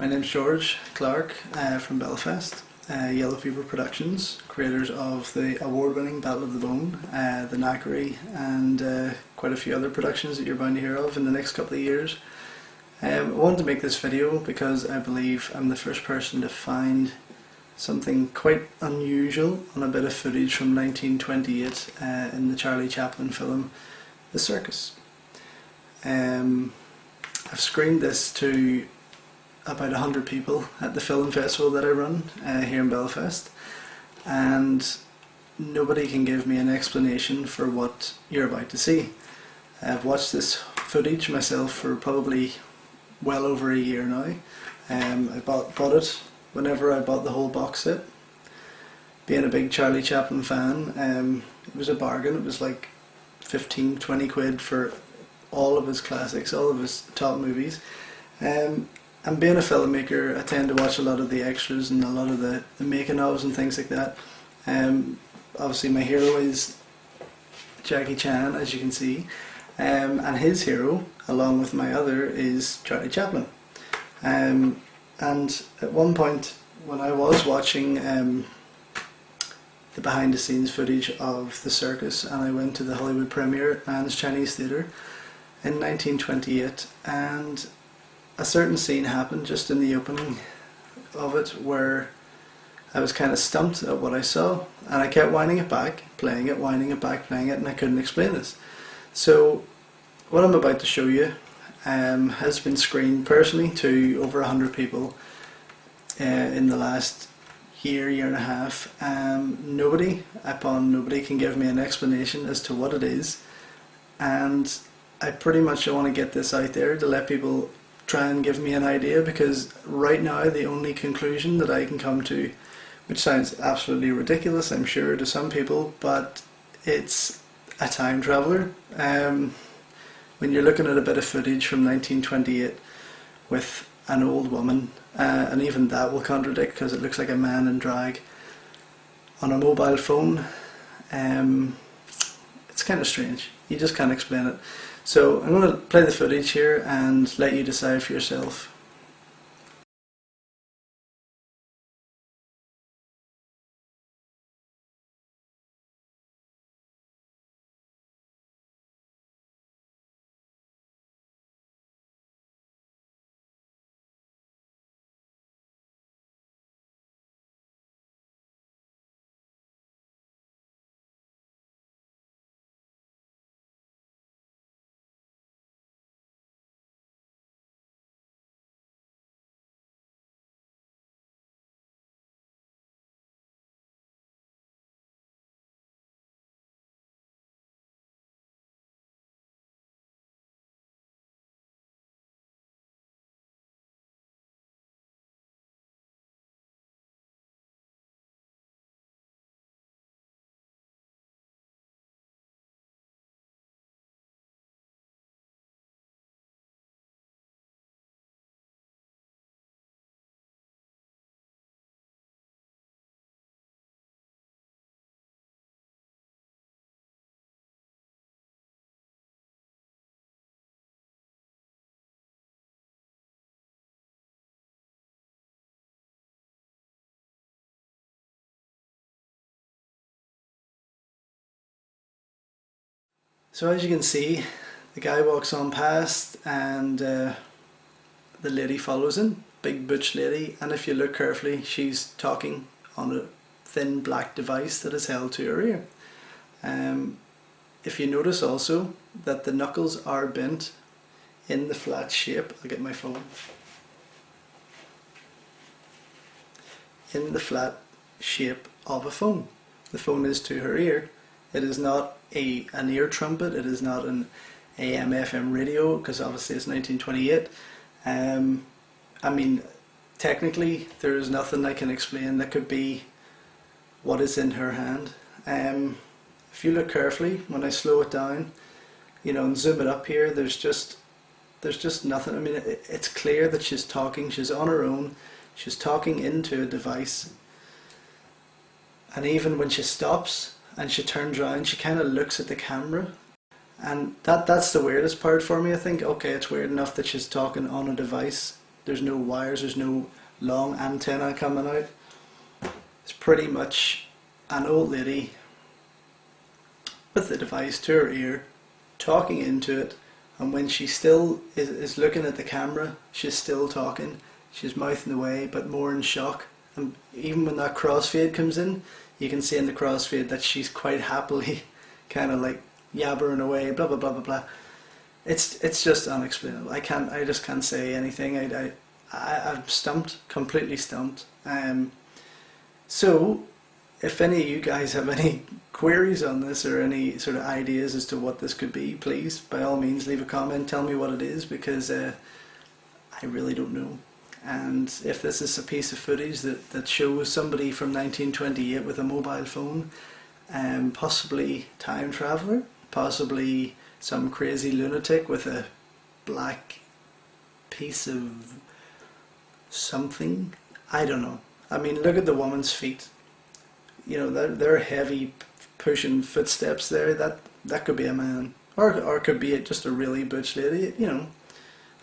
name's George Clarke from Belfast, Yellow Fever Productions, creators of the award-winning Battle of the Bone, the Knackery, and quite a few other productions that you're bound to hear of in the next couple of years. I wanted to make this video because I believe I'm the first person to find something quite unusual on a bit of footage from 1928 in the Charlie Chaplin film, The Circus. I've screened this to about 100 people at the film festival that I run here in Belfast, and nobody can give me an explanation for what you're about to see. I've watched this footage myself for probably well over a year now. I bought it whenever I bought the whole box set. Being a big Charlie Chaplin fan, it was a bargain. It was like 15-20 quid for all of his classics, all of his top movies. And being a filmmaker, I tend to watch a lot of the extras and a lot of the making ofs and things like that. Obviously my hero is Jackie Chan, as you can see, and his hero, along with my other, is Charlie Chaplin. And at one point when I was watching the behind the scenes footage of The Circus, and I went to the Hollywood premiere at Mann's Chinese Theatre in 1928, and a certain scene happened just in the opening of it where I was kind of stumped at what I saw, and I kept winding it back, playing it, winding it back, playing it, and I couldn't explain this. So what I'm about to show you has been screened personally to over 100 people in the last year and a half. Nobody can give me an explanation as to what it is, and I pretty much want to get this out there to let people try and give me an idea, because right now the only conclusion that I can come to, which sounds absolutely ridiculous I'm sure to some people, but it's a time traveller. When you're looking at a bit of footage from 1928 with an old woman, and even that will contradict because it looks like a man in drag on a mobile phone, it's kind of strange. You just can't explain it. So I'm going to play the footage here and let you decide for yourself. So as you can see, the guy walks on past, and the lady follows him, big butch lady, and if you look carefully she's talking on a thin black device that is held to her ear. If you notice also that the knuckles are bent in the flat shape, I'll get my phone, in the flat shape of a phone. The phone is to her ear. It is not an ear trumpet, it is not an AM FM radio, because obviously it's 1928. I mean, technically there is nothing I can explain that could be what is in her hand. If you look carefully, when I slow it down, you know, and zoom it up here, there's just nothing. I mean, it's clear that she's talking, she's on her own, she's talking into a device, and even when she stops and she turns around, she kind of looks at the camera, and that's the weirdest part for me. I think, okay, it's weird enough that she's talking on a device there's no wires, there's no long antenna coming out. It's pretty much an old lady with the device to her ear, talking into it, and when she still is looking at the camera, she's still talking, she's mouthing away, but more in shock. And even when that crossfade comes in, you can see in the crossfade that she's quite happily kind of like yabbering away, blah blah blah blah blah. It's just unexplainable. I just can't say anything. I'm stumped, completely stumped. So if any of you guys have any queries on this or any sort of ideas as to what this could be, please by all means leave a comment, tell me what it is, because I really don't know. And if this is a piece of footage that shows somebody from 1928 with a mobile phone, possibly time traveller, possibly some crazy lunatic with a black piece of something, I don't know. I mean, look at the woman's feet. You know, they're heavy pushing footsteps there. That could be a man, or could be just a really butch lady. You know,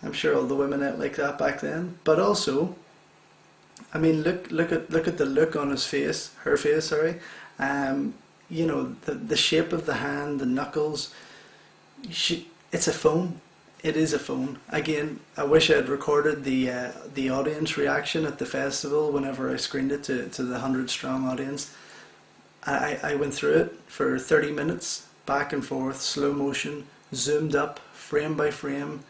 I'm sure all the women ate like that back then. But also, I mean, look at the look on his face, her face. Sorry, you know, the shape of the hand, the knuckles. It's a phone. It is a phone. Again, I wish I had recorded the audience reaction at the festival whenever I screened it to the 100-strong audience. I went through it for 30 minutes, back and forth, slow motion, zoomed up, frame by frame.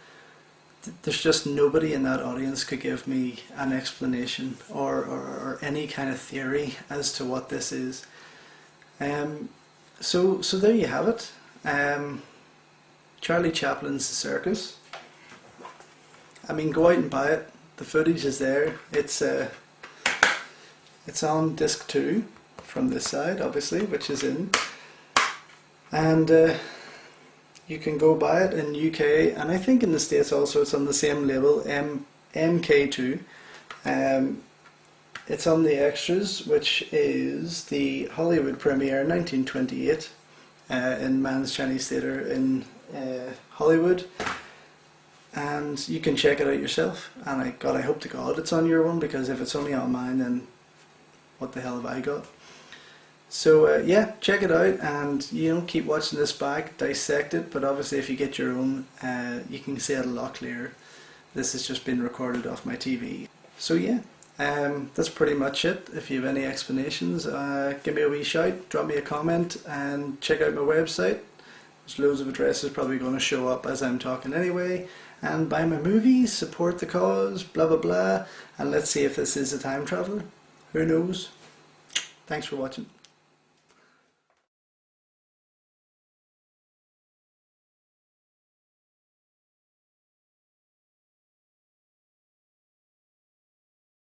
There's just nobody in that audience could give me an explanation or any kind of theory as to what this is. So there you have it. Charlie Chaplin's Circus. I mean, go out and buy it. The footage is there. It's on disc 2 from this side, obviously, which is in. And you can go buy it in UK, and I think in the States also. It's on the same label, MK2. It's on the extras, which is the Hollywood premiere 1928 in Mann's Chinese Theatre in Hollywood, and you can check it out yourself. And I hope to God it's on your one, because if it's only on mine, then what the hell have I got? So yeah, check it out, and you know, keep watching this back, dissect it. But obviously, if you get your own, you can see it a lot clearer. This has just been recorded off my TV. So yeah, that's pretty much it. If you have any explanations, give me a wee shout, drop me a comment, and check out my website. There's loads of addresses probably going to show up as I'm talking anyway. And buy my movies, support the cause, blah blah blah. And let's see if this is a time traveller. Who knows? Thanks for watching.